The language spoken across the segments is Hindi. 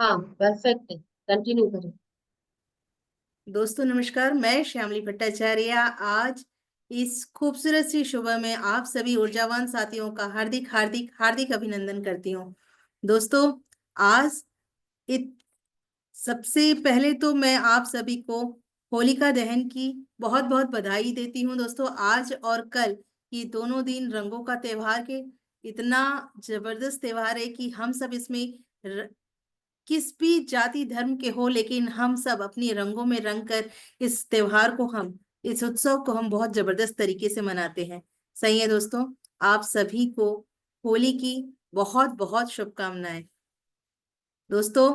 हाँ, परफेक्ट है। कंटिन्यू करें। दोस्तों नमस्कार, मैं श्यामली भट्टाचार्य आज इस खूबसूरत सी सुबह में आप सभी ऊर्जावान साथियों का हार्दिक हार्दिक हार्दिक अभिनंदन करती हूँ। दोस्तों आज इत सबसे पहले तो मैं आप सभी को होलिका दहन की बहुत बहुत बधाई देती हूँ। दोस्तों आज और कल ये दोनों दिन रंगों का त्योहार के इतना जबरदस्त त्योहार है कि हम सब इसमें किस भी जाति धर्म के हो, लेकिन हम सब अपनी रंगों में रंग कर इस त्योहार को हम इस उत्सव को हम बहुत जबरदस्त तरीके से मनाते हैं। सही है दोस्तों, आप सभी को होली की बहुत बहुत शुभकामनाएं। दोस्तों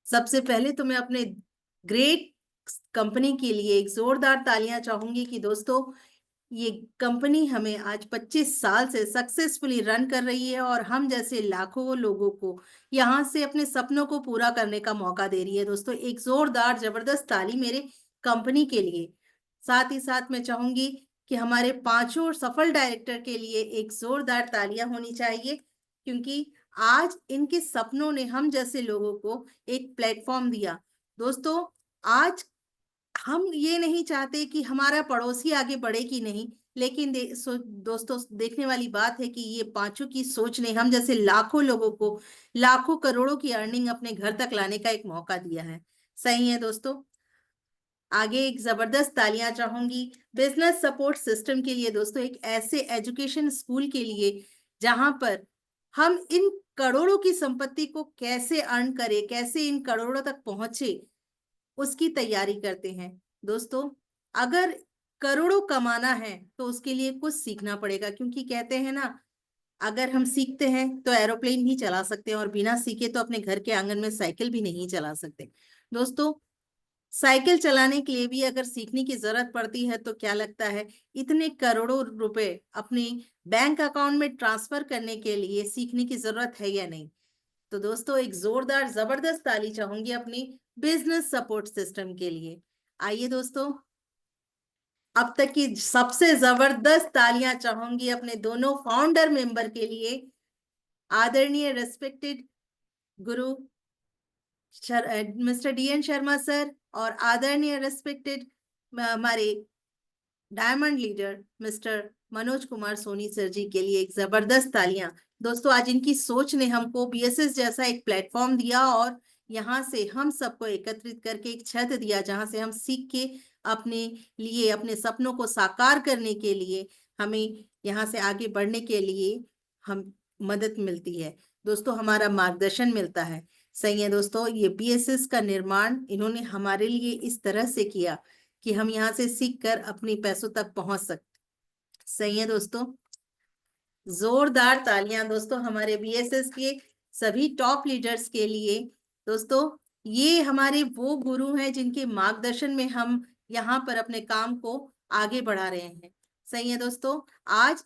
सबसे पहले तो मैं अपने ग्रेट कंपनी के लिए एक जोरदार तालियां चाहूंगी कि दोस्तों ये कंपनी हमें आज 25 साल से सक्सेसफुली रन कर रही है और हम जैसे लाखों लोगों को यहाँ से अपने सपनों को पूरा करने का मौका दे रही है। दोस्तों एक जोरदार जबरदस्त ताली मेरे कंपनी के लिए। साथ ही साथ मैं चाहूंगी कि हमारे पांचों सफल डायरेक्टर के लिए एक जोरदार तालियां होनी चाहिए, क्योंकि आज इनके सपनों ने हम जैसे लोगों को एक प्लेटफॉर्म दिया। दोस्तों आज हम ये नहीं चाहते कि हमारा पड़ोसी आगे बढ़े कि नहीं, लेकिन दोस्तों देखने वाली बात है कि ये पांचों की सोच ने हम जैसे लाखों लोगों को लाखों करोड़ों की अर्निंग अपने घर तक लाने का एक मौका दिया है। सही है दोस्तों, आगे एक जबरदस्त तालियां चाहूंगी बिजनेस सपोर्ट सिस्टम के लिए। दोस्तों एक ऐसे एजुकेशन स्कूल के लिए जहां पर हम इन करोड़ों की संपत्ति को कैसे अर्न करें, कैसे इन करोड़ों तक पहुंचे, उसकी तैयारी करते हैं। दोस्तों अगर करोड़ों कमाना है तो उसके लिए कुछ सीखना पड़ेगा, क्योंकि कहते हैं ना, अगर हम सीखते हैं तो एरोप्लेन भी चला सकते हैं और बिना सीखे तो अपने घर के आंगन में साइकिल भी नहीं चला सकते। दोस्तों साइकिल चलाने के लिए भी अगर सीखने की जरूरत पड़ती है तो क्या लगता है इतने करोड़ों रुपए अपने बैंक अकाउंट में ट्रांसफर करने के लिए सीखने की जरूरत है या नहीं? तो दोस्तों एक जोरदार जबरदस्त ताली चाहूंगी अपनी बिजनेस सपोर्ट सिस्टम के लिए। आइए दोस्तों अब तक की सबसे जबरदस्त तालियां चाहूंगी अपने दोनों फाउंडर मेंबर के लिए, आदरणीय respected guru mister D N Sharma sir और आदरणीय रेस्पेक्टेड हमारे diamond leader mister Manoj Kumar Soni sir ji के लिए एक जबरदस्त तालियां। दोस्तों आज इनकी सोच ने हमको बीएसएस जैसा एक प्लेटफॉर्म दिया और यहाँ से हम सबको एकत्रित करके एक छत दिया जहां से हम सीख के अपने लिए अपने सपनों को साकार करने के लिए हमें यहाँ से आगे बढ़ने के लिए हम मदद मिलती है। दोस्तों हमारा मार्गदर्शन मिलता है। सही है दोस्तों, ये बीएसएस का निर्माण इन्होंने हमारे लिए इस तरह से किया कि हम यहाँ से सीख कर अपने पैसों तक पहुंच सकते। सही है दोस्तों, जोरदार तालियां दोस्तों हमारे बीएसएस के सभी टॉप लीडर्स के लिए। दोस्तों ये हमारे वो गुरु हैं जिनके मार्गदर्शन में हम यहाँ पर अपने काम को आगे बढ़ा रहे हैं। सही है दोस्तों, आज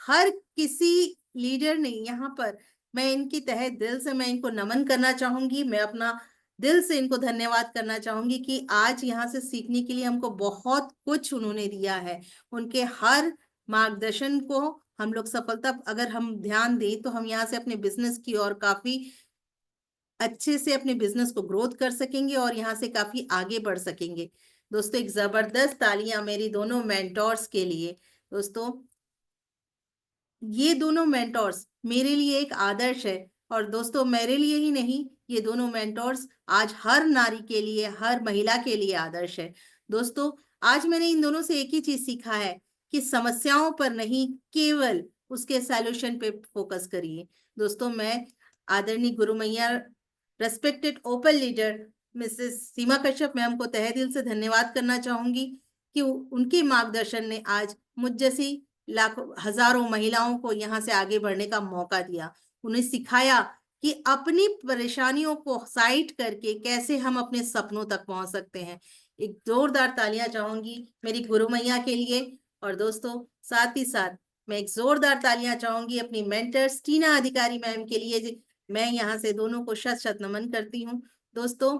हर किसी लीडर ने यहाँ पर, मैं इनकी तहे दिल से मैं इनको नमन करना चाहूंगी, मैं अपना दिल से इनको धन्यवाद करना चाहूंगी कि आज यहाँ से सीखने के लिए हमको बहुत कुछ उन्होंने दिया है। उनके हर मार्गदर्शन को हम लोग सफलता अगर हम ध्यान दें तो हम यहाँ से अपने बिजनेस की और काफी अच्छे से अपने बिजनेस को ग्रोथ कर सकेंगे और यहाँ से काफी आगे बढ़ सकेंगे। दोस्तों एक जबरदस्त तालियां मेरी दोनों मेंटोर्स के लिए। दोस्तों ये दोनों मेंटोर्स मेरे लिए एक आदर्श है, और दोस्तों मेरे लिए ही नहीं, ये दोनों मेंटोर्स आज हर नारी के लिए हर महिला के लिए आदर्श है। दोस्तों आज मैंने इन दोनों से एक ही चीज सीखा है कि समस्याओं पर नहीं, केवल उसके सॉल्यूशन पे फोकस करिए। दोस्तों मैं आदरणीय गुरु मैया रेस्पेक्टेड ओपन लीडर मिसेस सीमा कश्यप मैम को तहे दिल से धन्यवाद करना चाहूंगी कि उनके मार्गदर्शन ने आज मुझ जैसी लाखों हजारों महिलाओं को यहाँ से आगे बढ़ने का मौका दिया। उन्हें सिखाया कि अपनी परेशानियों को साइड करके कैसे हम अपने सपनों तक पहुंच सकते हैं। एक जोरदार तालियां चाहूंगी मेरी गुरु मैया के लिए। और दोस्तों साथ ही साथ मैं एक जोरदार तालियां चाहूंगी अपनी मेंटर्स टीना अधिकारी मैम के लिए मैं यहाँ से दोनों को शत शत नमन करती हूँ। दोस्तों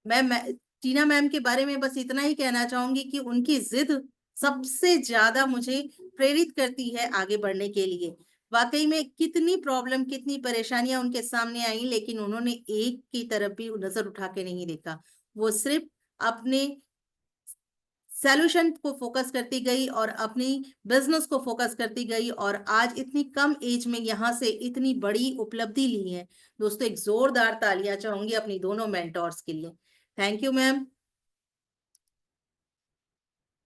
मैं टीना मैम के बारे में बस इतना ही कहना चाहूंगी कि उनकी जिद सबसे ज्यादा मुझे प्रेरित करती है आगे बढ़ने के लिए। वाकई में कितनी प्रॉब्लम, कितनी परेशानियां उनके सामने आई, लेकिन उन्होंने एक की तरफ भी नजर उठा के नहीं देखा। वो सिर्फ अपने सॉल्यूशन को फोकस करती गई और अपनी बिजनेस को फोकस करती गई, और आज इतनी कम एज में यहाँ से इतनी बड़ी उपलब्धि ली है। दोस्तों, एक जोरदार तालियां चाहूंगी अपनी दोनों मेंटोर्स के लिए। Thank you ma'am.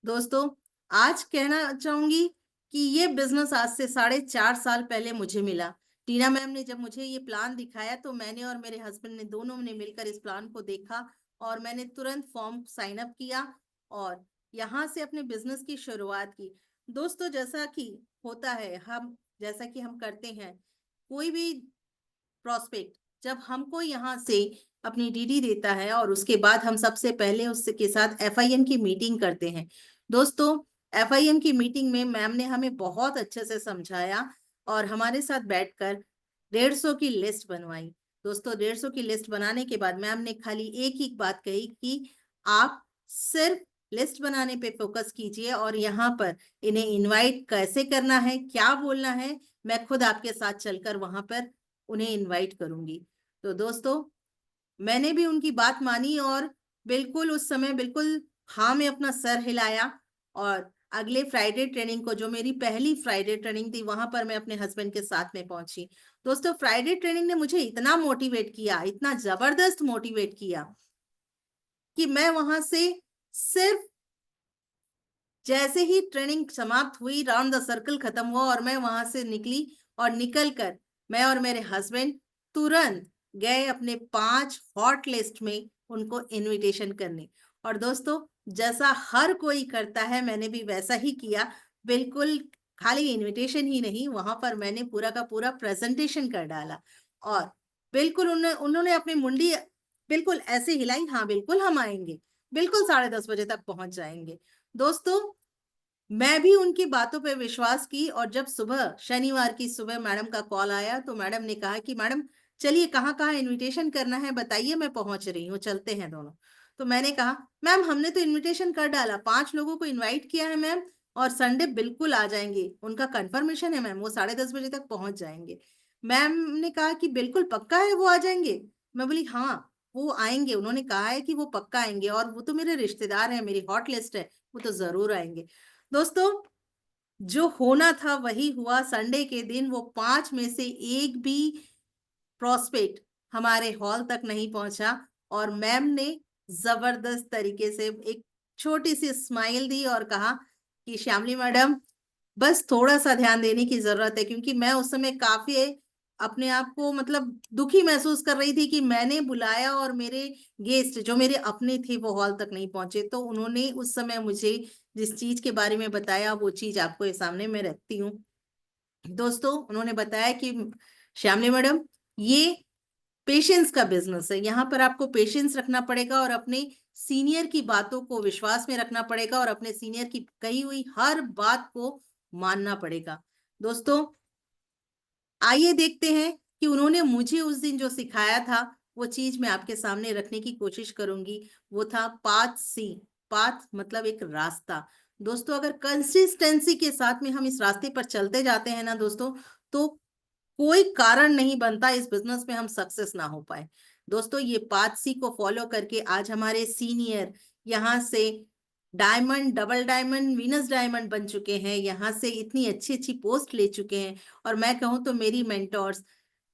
दोस्तों, आज कहना चाहूंगी कि ये बिजनेस आज से 4.5 साल पहले मुझे मिला। टीना मैम ने जब मुझे ये प्लान दिखाया तो मैंने और मेरे हस्बैंड ने दोनों ने मिलकर इस प्लान को देखा, और मैंने तुरंत फॉर्म साइन अप किया और यहाँ से अपने बिजनेस की शुरुआत की। दोस्तों, जैसा कि होता है, जैसा कि हम करते हैं, कोई भी प्रोस्पेक्ट जब हमको यहाँ से अपनी डीडी देता है और उसके बाद हम सबसे पहले उसके साथ एफआईएम की मीटिंग करते हैं। दोस्तों, एफआईएम की मीटिंग में मैम ने हमें बहुत अच्छे से समझाया और हमारे साथ बैठकर 150 की लिस्ट बनवाई। दोस्तों, 150 की लिस्ट बनाने के बाद मैम ने खाली एक ही बात कही कि आप सिर्फ लिस्ट बनाने पे फोकस कीजिए और यहाँ पर इन्हें इनवाइट कैसे करना है, क्या बोलना है, मैं खुद आपके साथ चलकर वहां पर उन्हें इनवाइट करूंगी। तो दोस्तों, मैंने भी उनकी बात मानी और बिल्कुल उस समय बिल्कुल हाँ में अपना सर हिलाया, और अगले फ्राइडे ट्रेनिंग को, जो मेरी पहली फ्राइडे ट्रेनिंग थी, वहां पर मैं अपने हस्बैंड के साथ में पहुंची। दोस्तों, फ्राइडे ट्रेनिंग ने मुझे इतना मोटिवेट किया, इतना जबरदस्त मोटिवेट किया कि मैं वहां से सिर्फ जैसे ही ट्रेनिंग समाप्त हुई, राउंड द सर्कल खत्म हुआ और मैं वहां से निकली, और निकलकर मैं और मेरे हस्बैंड तुरंत गए अपने 5 हॉट लिस्ट में उनको इनविटेशन करने। और दोस्तों, जैसा हर कोई करता है, मैंने भी वैसा ही किया। बिल्कुल खाली इनविटेशन ही नहीं, वहां पर मैंने पूरा का पूरा प्रेजेंटेशन कर डाला, और बिल्कुल उन्होंने अपनी मुंडी बिल्कुल ऐसे हिलाई, हाँ बिल्कुल हम आएंगे, बिल्कुल 10:30 बजे तक पहुंच जाएंगे। दोस्तों, मैं भी उनकी बातों पे विश्वास की, और जब सुबह शनिवार की सुबह मैडम का कॉल आया तो मैडम ने कहा कि मैडम चलिए, कहाँ कहाँ इनविटेशन करना है बताइए, मैं पहुंच रही हूँ, चलते हैं दोनों। तो मैंने कहा मैम, हमने तो इनविटेशन कर डाला, 5 लोगों को इनवाइट किया है मैम, और संडे बिल्कुल आ जाएंगे, उनका कंफर्मेशन है मैम, वो 10:30 बजे तक पहुंच जाएंगे। मैम ने कहा कि बिल्कुल पक्का है वो आ जाएंगे। मैं बोली हाँ, वो आएंगे, उन्होंने कहा है कि वो पक्का आएंगे, और वो तो मेरे रिश्तेदार हैं, मेरी हॉट लिस्ट है, वो तो जरूर आएंगे। दोस्तों, जो होना था वही हुआ। संडे के दिन वो 5 में से एक भी प्रोस्पेक्ट हमारे हॉल तक नहीं पहुंचा, और मैम ने जबरदस्त तरीके से एक छोटी सी स्माइल दी और कहा कि श्यामली मैडम, बस थोड़ा सा ध्यान देने की जरूरत है, क्योंकि मैं उस समय काफी अपने आप को मतलब दुखी महसूस कर रही थी कि मैंने बुलाया और मेरे गेस्ट जो मेरे अपने थे वो हॉल तक नहीं पहुंचे। तो उन्होंने उस समय मुझे जिस चीज के बारे में बताया, वो चीज आपको ये सामने मैं रखती हूँ। दोस्तों, उन्होंने बताया कि श्यामली मैडम, ये पेशेंस का बिजनेस है, यहाँ पर आपको पेशेंस रखना पड़ेगा और अपने सीनियर की बातों को विश्वास में रखना पड़ेगा और अपने सीनियर की कही हुई हर बात को मानना पड़ेगा। दोस्तों, आइए देखते हैं कि उन्होंने मुझे उस दिन जो सिखाया था, वो चीज मैं आपके सामने रखने की कोशिश करूंगी। वो था पाथ सी। पाथ मतलब एक रास्ता। दोस्तों, अगर कंसिस्टेंसी के साथ में हम इस रास्ते पर चलते जाते हैं ना दोस्तों, तो कोई कारण नहीं बनता इस बिजनेस में हम सक्सेस ना हो पाए। दोस्तों, ये पाथ सी को फॉलो करके आज हमारे सीनियर यहाँ से diamond, double diamond, Venus diamond बन चुके हैं, यहाँ से इतनी अच्छी अच्छी पोस्ट ले चुके हैं, और मैं कहूँ तो मेरी मेंटोर्स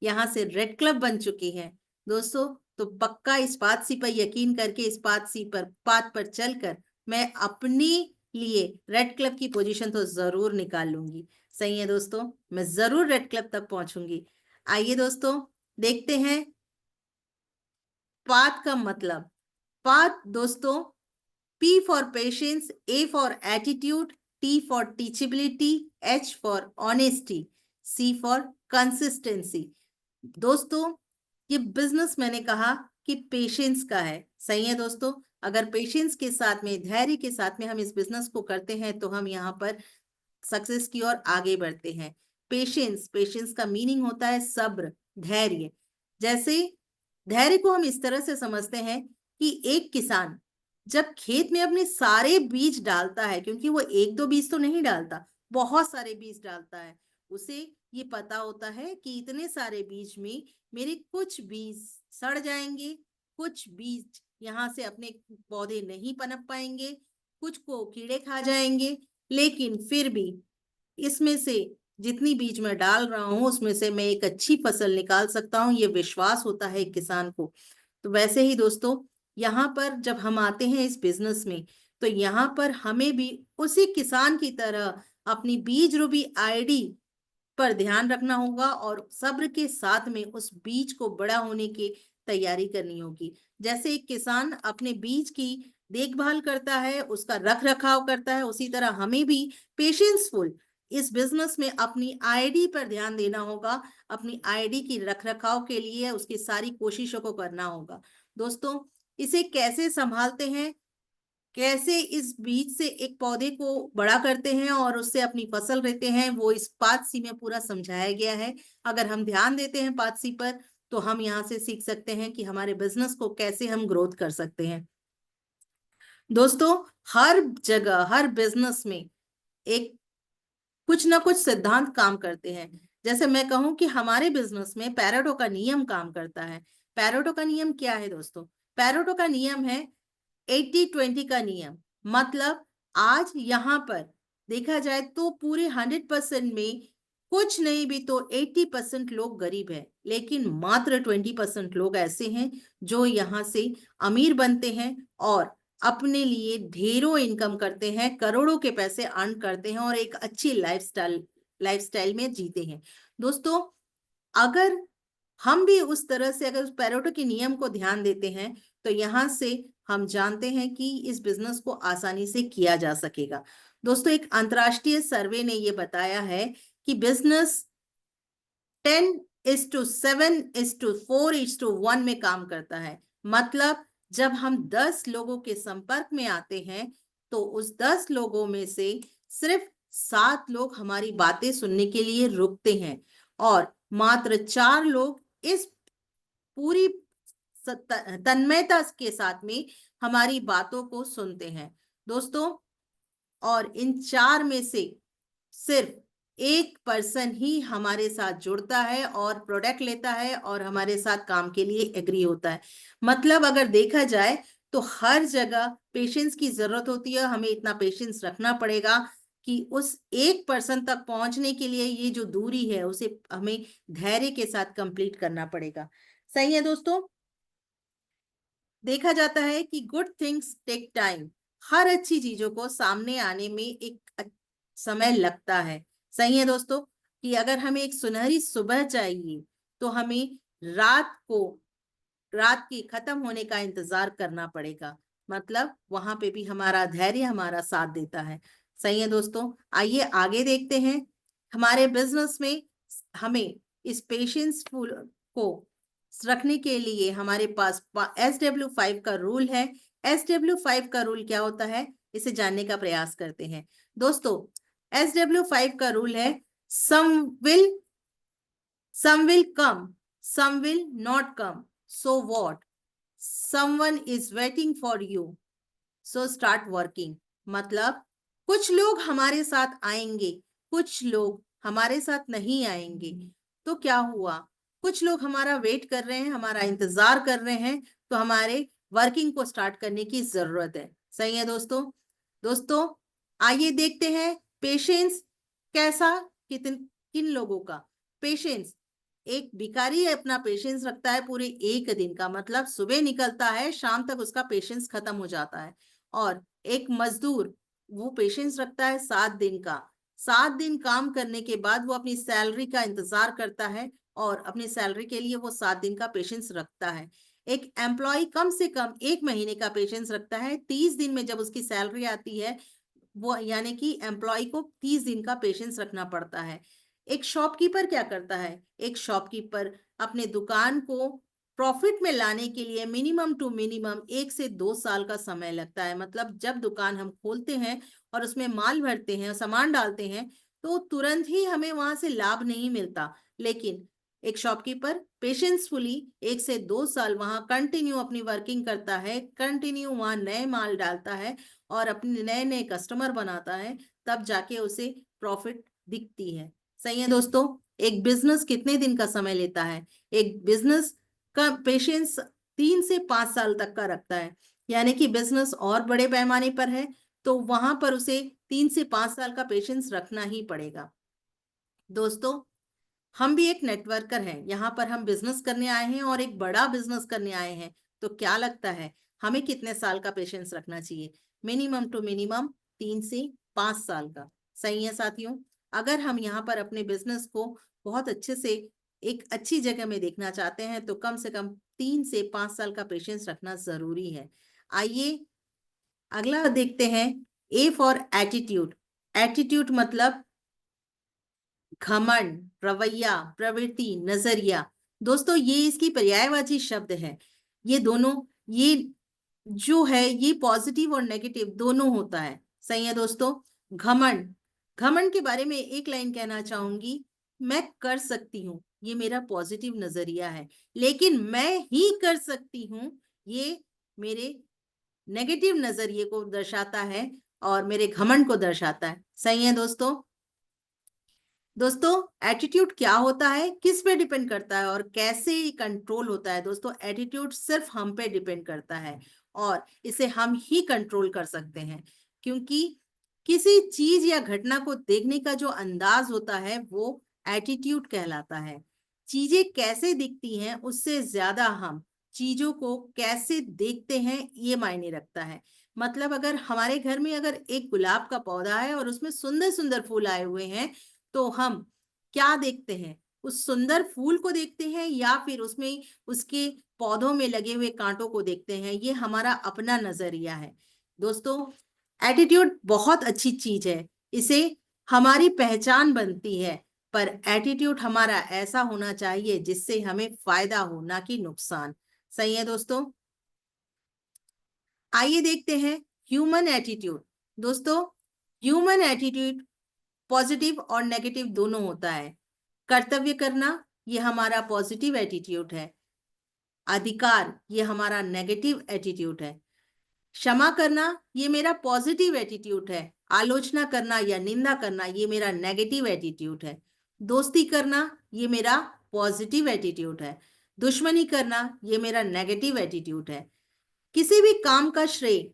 यहाँ से रेड क्लब बन चुकी हैं। दोस्तों, तो पक्का इस पाथ सी पर यकीन करके, इस पाथ पर चलकर मैं अपनी लिए रेड क्लब की पोजीशन तो जरूर निकाल लूंगी। सही है दोस्तों, मैं जरूर रेड क्लब तक पहुंचूंगी। आइए दोस्तों, देखते हैं पाथ का मतलब। पाथ दोस्तों, P for patience, A for attitude, T for teachability, H for honesty, C for consistency। दोस्तों, ये बिजनेस मैंने कहा कि पेशेंस का है। सही है दोस्तों, अगर पेशेंस के साथ में, धैर्य के साथ में हम इस बिजनेस को करते हैं तो हम यहाँ पर सक्सेस की ओर आगे बढ़ते हैं। पेशेंस, पेशेंस का मीनिंग होता है सब्र, धैर्य। जैसे धैर्य को हम इस तरह से समझते हैं कि एक किसान जब खेत में अपने सारे बीज डालता है, क्योंकि वो 1-2 बीज तो नहीं डालता, बहुत सारे बीज डालता है, उसे ये पता होता है कि इतने सारे बीज में मेरे कुछ बीज सड़ जाएंगे, कुछ बीज यहाँ से अपने पौधे नहीं पनप पाएंगे, कुछ को कीड़े खा जाएंगे, लेकिन फिर भी इसमें से जितनी बीज मैं डाल रहा हूं उसमें से मैं एक अच्छी फसल निकाल सकता हूं, ये विश्वास होता है एक किसान को। तो वैसे ही दोस्तों, यहाँ पर जब हम आते हैं इस बिजनेस में, तो यहाँ पर हमें भी उसी किसान की तरह अपनी बीज रूपी आईडी पर ध्यान रखना होगा और सब्र के साथ में उस बीज को बड़ा होने की तैयारी करनी होगी। जैसे एक किसान अपने बीज की देखभाल करता है, उसका रख रखाव करता है, उसी तरह हमें भी पेशेंसफुल इस बिजनेस में अपनी आईडी पर ध्यान देना होगा, अपनी आईडी की रख रखाव के लिए उसकी सारी कोशिशों को करना होगा। दोस्तों, इसे कैसे संभालते हैं, कैसे इस बीज से एक पौधे को बड़ा करते हैं और उससे अपनी फसल लेते हैं, वो इस पार्ट सी में पूरा समझाया गया है। अगर हम ध्यान देते हैं पार्ट सी पर, तो हम यहाँ से सीख सकते हैं कि हमारे बिजनेस को कैसे हम ग्रोथ कर सकते हैं। दोस्तों, हर जगह हर बिजनेस में एक कुछ ना कुछ सिद्धांत काम करते हैं। जैसे मैं कहूं कि हमारे बिजनेस में पैरेटो का नियम काम करता है। पैरेटो का नियम क्या है दोस्तों? पैरेटो का नियम है 80-20 का नियम। मतलब आज यहाँ पर देखा जाए तो पूरे 100% में कुछ नहीं भी तो 80% लोग गरीब हैं, लेकिन मात्र 20% लोग ऐसे हैं जो यहाँ से अमीर बनते हैं और अपने लिए ढेरों इनकम करते हैं, करोड़ों के पैसे अर्न करते हैं और एक अच्छी लाइफस्टाइल में जीते हैं। दोस्तों, अगर हम भी उस तरह से अगर उस पैरेटो के नियम को ध्यान देते हैं, तो यहाँ से हम जानते हैं कि इस बिजनेस को आसानी से किया जा सकेगा। दोस्तों, एक अंतर्राष्ट्रीय सर्वे ने ये बताया है कि बिजनेस 10:7:4:1 में काम करता है। मतलब जब हम 10 लोगों के संपर्क में आते हैं, तो उस 10 लोगों में से सिर्फ 7 लोग हमारी बातें सुनने के लिए रुकते हैं और मात्र 4 लोग इस पूरी तन्मयता के साथ में हमारी बातों को सुनते हैं। दोस्तों, और इन 4 में से सिर्फ 1% ही हमारे साथ जुड़ता है और प्रोडक्ट लेता है और हमारे साथ काम के लिए एग्री होता है। मतलब अगर देखा जाए तो हर जगह पेशेंस की जरूरत होती है। हमें इतना पेशेंस रखना पड़ेगा कि उस 1% तक पहुंचने के लिए ये जो दूरी है उसे हमें धैर्य के साथ कंप्लीट करना पड़ेगा। सही है दोस्तों? देखा जाता है कि गुड थिंग्स टेक टाइम। हर अच्छी चीजों को सामने आने में एक समय लगता है। सही है दोस्तों? कि अगर हमें एक सुनहरी सुबह चाहिए, तो हमें रात की खत्म होने का इंतजार करना पड़ेगा। मतलब वहां पे भी हमारा धैर्य हमारा साथ देता है। सही है दोस्तों? आइए आगे देखते हैं। हमारे बिजनेस में हमें इस पेशेंस को रखने के लिए हमारे पास SW5 का रूल है। SW5 का रूल क्या होता है, इसे जानने का प्रयास करते हैं। दोस्तों, SW5 का रूल है some will come, some will not come. So what? Someone is waiting for you. So start working. मतलब कुछ लोग हमारे साथ आएंगे, कुछ लोग हमारे साथ नहीं आएंगे। तो क्या हुआ? कुछ लोग हमारा वेट कर रहे हैं, हमारा इंतजार कर रहे हैं, तो हमारे वर्किंग को स्टार्ट करने की जरूरत है। सही है दोस्तों? दोस्तों, आइए देखते हैं पेशेंस कैसा, किन लोगों का पेशेंस। एक भिखारी अपना पेशेंस रखता है पूरे एक दिन का। मतलब सुबह निकलता है, शाम तक उसका पेशेंस खत्म हो जाता है। और एक मजदूर वो पेशेंस रखता है 7 दिन का। 7 दिन काम करने के बाद वो अपनी सैलरी का इंतजार करता है और अपनी सैलरी के लिए वो 7 दिन का पेशेंस रखता है। एक एम्प्लॉय कम से कम 1 महीने का पेशेंस रखता है। 30 दिन में जब उसकी सैलरी आती है, वो यानी कि एम्प्लॉय को 30 दिन का पेशेंस रखना पड़ता है। एक शॉपकीपर क्या करता है? एक शॉपकीपर अपने दुकान को प्रॉफिट में लाने के लिए मिनिमम टू मिनिमम 1 से 2 साल का समय लगता है। मतलब जब दुकान हम खोलते हैं और उसमें माल भरते हैं, सामान डालते हैं, तो तुरंत ही हमें वहां से लाभ नहीं मिलता। लेकिन एक शॉपकीपर पेशेंसफुली 1 से 2 साल वहां कंटिन्यू अपनी वर्किंग करता है, कंटिन्यू वहां नए माल डालता है और अपने नए नए कस्टमर बनाता है, तब जाके उसे प्रॉफिट दिखती है। सही है दोस्तों। एक बिजनेस कितने दिन का समय लेता है? एक बिजनेस का पेशेंस 3 से 5 साल तक का रखता है। यानी कि बिजनेस और बड़े पैमाने पर है तो वहां पर उसे 3 से 5 साल का पेशेंस रखना ही पड़ेगा। दोस्तों, हम भी एक नेटवर्कर हैं, यहाँ पर हम बिजनेस करने आए हैं और एक बड़ा बिजनेस करने आए हैं। तो क्या लगता है हमें कितने साल का पेशेंस रखना चाहिए? मिनिमम टू मिनिमम 3 से 5 साल का। सही है साथियों। अगर हम यहाँ पर अपने बिजनेस को बहुत अच्छे से एक अच्छी जगह में देखना चाहते हैं तो कम से कम 3 से 5 साल का पेशेंस रखना जरूरी है। आइए अगला देखते हैं। A for attitude. एटीट्यूड मतलब घमंड, रवैया, प्रवृत्ति, नजरिया। दोस्तों, ये इसकी पर्यायवाची शब्द है। ये दोनों, ये जो है ये पॉजिटिव और नेगेटिव दोनों होता है। सही है दोस्तों। घमंड, घमंड के बारे में एक लाइन कहना चाहूंगी। मैं कर सकती हूँ, ये मेरा पॉजिटिव नजरिया है, लेकिन मैं ही कर सकती हूँ, ये मेरे नेगेटिव नजरिए को दर्शाता है और मेरे घमंड को दर्शाता है। सही है दोस्तों। दोस्तों, एटीट्यूड क्या होता है, किस पे डिपेंड करता है और कैसे कंट्रोल होता है? दोस्तों, एटीट्यूड सिर्फ हम पे डिपेंड करता है और इसे हम ही कंट्रोल कर सकते हैं, क्योंकि किसी चीज या घटना को देखने का जो अंदाज होता है वो एटीट्यूड कहलाता है। चीजें कैसे दिखती हैं उससे ज्यादा हम चीजों को कैसे देखते हैं ये मायने रखता है। मतलब अगर हमारे घर में अगर एक गुलाब का पौधा है और उसमें सुंदर सुंदर फूल आए हुए हैं तो हम क्या देखते हैं? उस सुंदर फूल को देखते हैं या फिर उसमें उसके पौधों में लगे हुए कांटों को देखते हैं? ये हमारा अपना नजरिया है। दोस्तों, एटीट्यूड बहुत अच्छी चीज है, इसे हमारी पहचान बनती है, पर एटीट्यूड हमारा ऐसा होना चाहिए जिससे हमें फायदा हो, ना कि नुकसान। सही है दोस्तों। आइए देखते हैं ह्यूमन एटीट्यूड। दोस्तों, ह्यूमन एटीट्यूड पॉजिटिव और नेगेटिव दोनों होता है। कर्तव्य करना, ये हमारा पॉजिटिव एटीट्यूड है। अधिकार, ये हमारा नेगेटिव एटीट्यूड है। क्षमा करना, ये मेरा पॉजिटिव एटीट्यूड है। आलोचना करना या निंदा करना, ये मेरा नेगेटिव एटीट्यूड है। दोस्ती करना, ये मेरा पॉजिटिव एटीट्यूड है। दुश्मनी करना, ये मेरा नेगेटिव एटीट्यूड है। किसी भी काम का श्रेय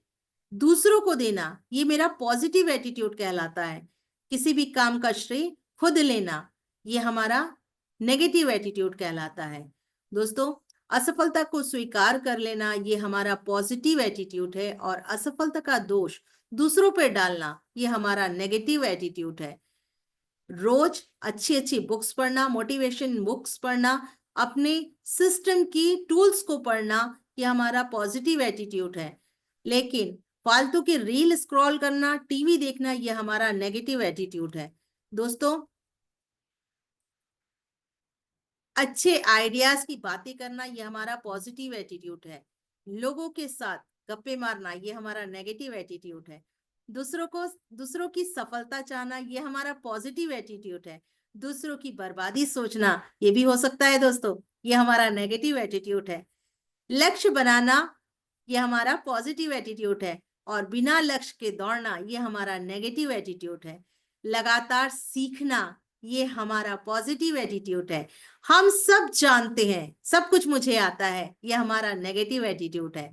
दूसरों को देना, ये मेरा पॉजिटिव एटीट्यूड कहलाता है। किसी भी काम का श्रेय खुद लेना, ये हमारा नेगेटिव एटीट्यूड कहलाता है। दोस्तों, असफलता को स्वीकार कर लेना, ये हमारा पॉजिटिव एटीट्यूड है और असफलता का दोष दूसरों पर डालना, ये हमारा नेगेटिव एटीट्यूड है। रोज अच्छी अच्छी बुक्स पढ़ना, मोटिवेशन बुक्स पढ़ना, अपने सिस्टम की टूल्स को पढ़ना, ये हमारा पॉजिटिव एटीट्यूड है। लेकिन फालतू की रील स्क्रॉल करना, टीवी देखना, ये हमारा नेगेटिव एटीट्यूड है। दोस्तों, अच्छे आइडियाज की बातें करना, ये हमारा पॉजिटिव एटीट्यूड है। लोगों के साथ गप्पे मारना, ये हमारा नेगेटिव एटीट्यूड है। दूसरों की सफलता चाहना, ये हमारा पॉजिटिव एटीट्यूड है। दूसरों की बर्बादी सोचना, ये भी हो सकता है दोस्तों, ये हमारा नेगेटिव एटीट्यूड है। लक्ष्य बनाना, ये हमारा पॉजिटिव एटीट्यूड है और बिना लक्ष्य के दौड़ना, ये हमारा नेगेटिव एटीट्यूड है। लगातार सीखना, ये हमारा पॉजिटिव एटीट्यूड है। हम सब जानते हैं, सब कुछ मुझे आता है, ये हमारा नेगेटिव एटीट्यूड है।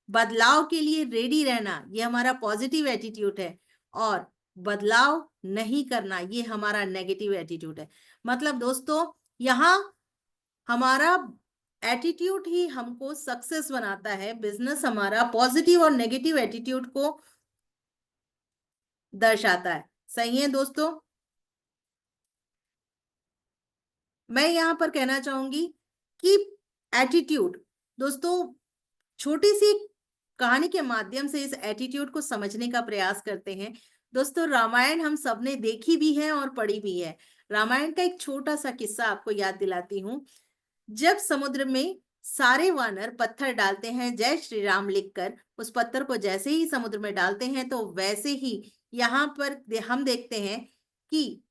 बदलाव के लिए रेडी रहना, ये हमारा पॉजिटिव एटीट्यूड है और बदलाव नहीं करना, ये हमारा नेगेटिव एटीट्यूड है। मतलब दोस्तों, यहाँ हमारा एटीट्यूड ही हमको सक्सेस बनाता है। बिजनेस हमारा पॉजिटिव और नेगेटिव एटीट्यूड को दर्शाता है। सही है दोस्तों। मैं यहाँ पर कहना चाहूंगी कि एटीट्यूड, दोस्तों, छोटी सी कहानी के माध्यम से इस एटीट्यूड को समझने का प्रयास करते हैं। दोस्तों, रामायण हम सबने देखी भी है और पढ़ी भी है। रामायण का एक छोटा सा किस्सा आपको याद दिलाती हूँ। जब समुद्र में सारे वानर पत्थर डालते हैं जय श्री राम लिखकर, उस पत्थर को जैसे ही समुद्र में डालते हैं तो वैसे ही यहाँ पर हम देखते हैं कि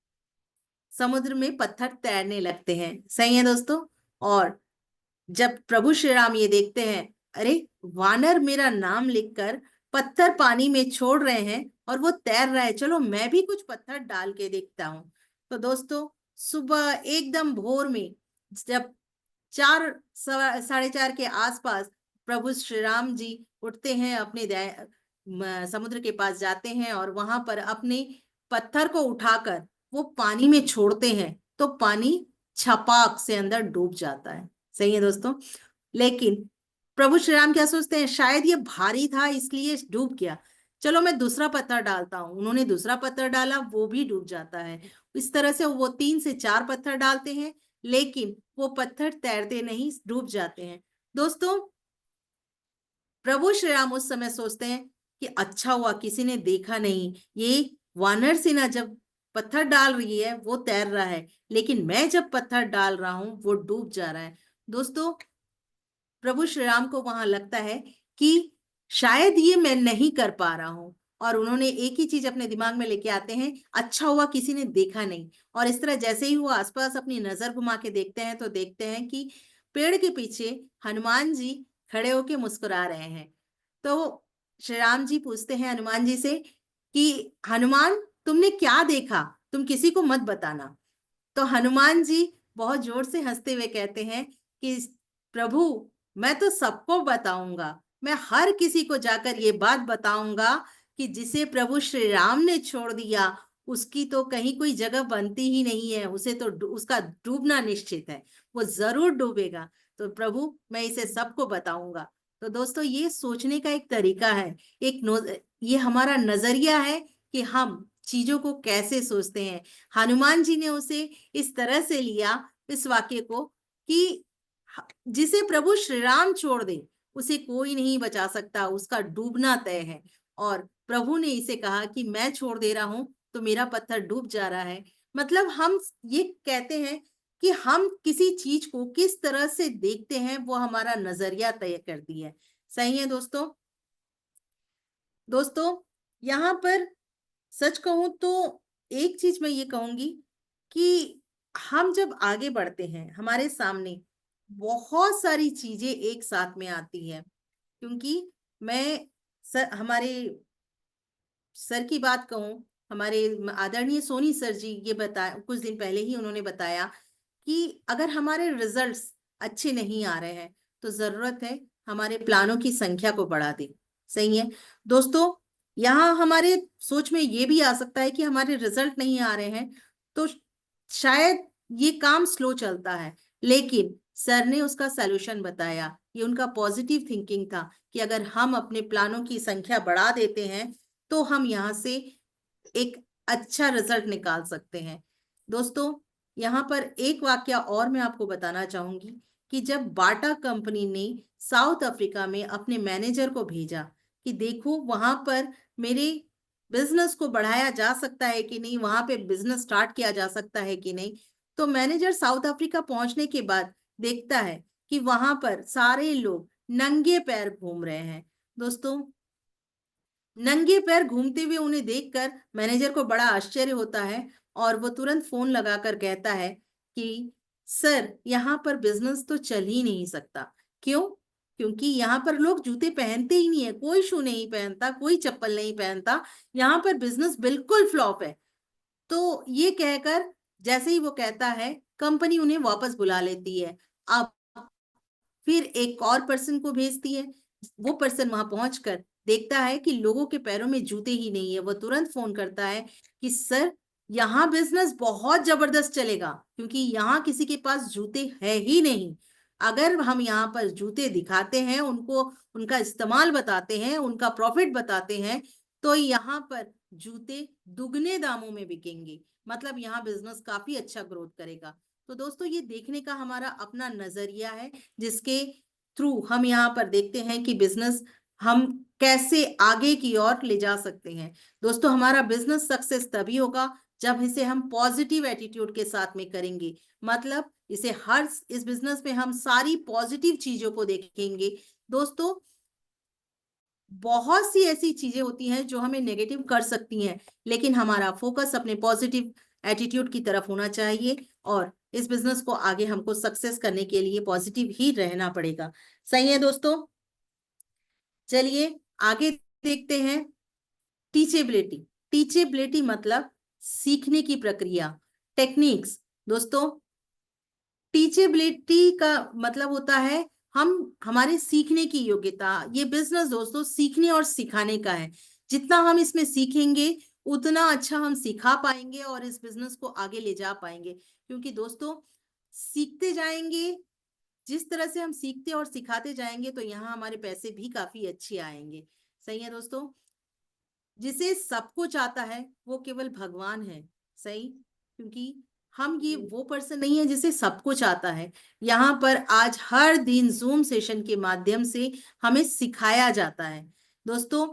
समुद्र में पत्थर तैरने लगते हैं। सही है दोस्तों। और जब प्रभु श्री राम ये देखते हैं, अरे वानर मेरा नाम लिखकर पत्थर पानी में छोड़ रहे हैं और वो तैर रहा है, चलो मैं भी कुछ पत्थर डाल के देखता हूँ। तो दोस्तों, सुबह एकदम भोर में जब 4 साढ़े 4 के आसपास प्रभु श्री राम जी उठते हैं, अपने समुद्र के पास जाते हैं और वहां पर अपने पत्थर को उठाकर वो पानी में छोड़ते हैं, तो पानी छपाक से अंदर डूब जाता है। सही है दोस्तों। लेकिन प्रभु श्री राम क्या सोचते हैं, शायद ये भारी था इसलिए डूब गया, चलो मैं दूसरा पत्थर डालता हूं। उन्होंने दूसरा पत्थर डाला, वो भी डूब जाता है। इस तरह से वो 3 से 4 पत्थर डालते हैं, लेकिन वो पत्थर तैरते नहीं, डूब जाते हैं। दोस्तों, प्रभु श्री राम उस समय सोचते हैं कि अच्छा हुआ किसी ने देखा नहीं, ये वानर सेना जब पत्थर डाल रही है वो तैर रहा है, लेकिन मैं जब पत्थर डाल रहा हूं वो डूब जा रहा है। दोस्तों, प्रभु श्री राम को वहां लगता है कि शायद ये मैं नहीं कर पा रहा हूं, और उन्होंने एक ही चीज अपने दिमाग में लेके आते हैं, अच्छा हुआ किसी ने देखा नहीं। और इस तरह जैसे ही वो आसपास अपनी नजर घुमा के देखते हैं, तो देखते हैं कि पेड़ के पीछे हनुमान जी खड़े होके मुस्कुरा रहे हैं। तो श्री राम जी पूछते हैं हनुमान जी से कि हनुमान, तुमने क्या देखा, तुम किसी को मत बताना। तो हनुमान जी बहुत जोर से हंसते हुए कहते हैं कि प्रभु, मैं तो सबको बताऊंगा, मैं हर किसी को जाकर ये बात बताऊंगा कि जिसे प्रभु श्री राम ने छोड़ दिया उसकी तो कहीं कोई जगह बनती ही नहीं है, उसे तो उसका डूबना निश्चित है, वो जरूर डूबेगा। तो प्रभु, मैं इसे सबको बताऊंगा। तो दोस्तों, ये सोचने का एक तरीका है, ये हमारा नजरिया है कि हम चीजों को कैसे सोचते हैं। हनुमान जी ने उसे इस तरह से लिया, इस वाक्य को, कि जिसे प्रभु श्री राम छोड़ दे उसे कोई नहीं बचा सकता, उसका डूबना तय है। और प्रभु ने इसे कहा कि मैं छोड़ दे रहा हूं तो मेरा पत्थर डूब जा रहा है। मतलब हम ये कहते हैं कि हम किसी चीज को किस तरह से देखते हैं, वो हमारा नजरिया तय करती है। सही है दोस्तों। दोस्तों, यहाँ पर सच कहूं तो एक चीज मैं ये कहूंगी कि हम जब आगे बढ़ते हैं, हमारे सामने बहुत सारी चीजें एक साथ में आती है। क्योंकि मैं हमारे सर की बात कहूं, हमारे आदरणीय सोनी सर जी ये बताया, कुछ दिन पहले ही उन्होंने बताया कि अगर हमारे रिजल्ट्स अच्छे नहीं आ रहे हैं तो जरूरत है हमारे प्लानों की संख्या को बढ़ा दे। सही है दोस्तों। यहाँ हमारे सोच में ये भी आ सकता है कि हमारे रिजल्ट नहीं आ रहे हैं तो शायद ये काम स्लो चलता है, लेकिन सर ने उसका सलूशन बताया। ये उनका पॉजिटिव थिंकिंग था कि अगर हम अपने प्लानों की संख्या बढ़ा देते हैं तो हम यहाँ से एक अच्छा रिजल्ट निकाल सकते हैं। दोस्तों, यहाँ पर एक वाक्य और मैं आपको बताना चाहूंगी कि जब बाटा कंपनी ने साउथ अफ्रीका में अपने मैनेजर को भेजा कि देखो वहां पर मेरे बिजनेस को बढ़ाया जा सकता है कि नहीं, वहां पे बिजनेस स्टार्ट किया जा सकता है कि नहीं, तो मैनेजर साउथ अफ्रीका पहुंचने के बाद देखता है कि वहां पर सारे लोग नंगे पैर घूम रहे हैं। दोस्तों, नंगे पैर घूमते हुए उन्हें देखकर मैनेजर को बड़ा आश्चर्य होता है, और वो तुरंत फोन लगाकर कहता है कि सर, यहाँ पर बिजनेस तो चल ही नहीं सकता। क्यों? क्योंकि यहाँ पर लोग जूते पहनते ही नहीं है, कोई शू नहीं पहनता, कोई चप्पल नहीं पहनता, यहाँ पर बिजनेस बिल्कुल फ्लॉप है। तो ये कहकर जैसे ही वो कहता है, कंपनी उन्हें वापस बुला लेती है। अब फिर एक और पर्सन को भेजती है। वो पर्सन वहां पहुंचकर देखता है कि लोगों के पैरों में जूते ही नहीं है। वो तुरंत फोन करता है कि सर, यहाँ बिजनेस बहुत जबरदस्त चलेगा क्योंकि यहाँ किसी के पास जूते है ही नहीं। अगर हम यहाँ पर जूते दिखाते हैं, उनको उनका इस्तेमाल बताते हैं, उनका प्रॉफिट बताते हैं, तो यहाँ पर जूते दुगने दामों में बिकेंगे। मतलब यहाँ बिजनेस काफी अच्छा ग्रोथ करेगा। तो दोस्तों, ये देखने का हमारा अपना नजरिया है, जिसके थ्रू हम यहाँ पर देखते हैं कि बिजनेस हम कैसे आगे की ओर ले जा सकते हैं। दोस्तों, हमारा बिजनेस सक्सेस तभी होगा जब इसे हम पॉजिटिव एटीट्यूड के साथ में करेंगे। मतलब इस बिजनेस में हम सारी पॉजिटिव चीजों को देखेंगे। दोस्तों, बहुत सी ऐसी चीजें होती हैं जो हमें नेगेटिव कर सकती हैं, लेकिन हमारा फोकस अपने पॉजिटिव एटीट्यूड की तरफ होना चाहिए, और इस बिजनेस को आगे हमको सक्सेस करने के लिए पॉजिटिव ही रहना पड़ेगा। सही है दोस्तों। चलिए आगे देखते हैं। टीचेबिलिटी। टीचेबिलिटी मतलब सीखने की प्रक्रिया, टेक्निक्स। दोस्तों, टीचेबिलिटी का मतलब होता है हम हमारे सीखने की योग्यता। ये बिजनेस दोस्तों सीखने और सिखाने का है। जितना हम इसमें सीखेंगे उतना अच्छा हम सिखा पाएंगे और इस बिजनेस को आगे ले जा पाएंगे। क्योंकि दोस्तों सीखते जाएंगे, जिस तरह से हम सीखते और सिखाते जाएंगे तो यहाँ हमारे पैसे भी काफी अच्छे आएंगे। सही है दोस्तों। जिसे सब कुछ आता है वो केवल भगवान है। सही। क्योंकि हम ये वो पर्सन नहीं है जिसे सब कुछ आता है। यहाँ पर आज हर दिन जूम सेशन के माध्यम से हमें सिखाया जाता है। दोस्तों,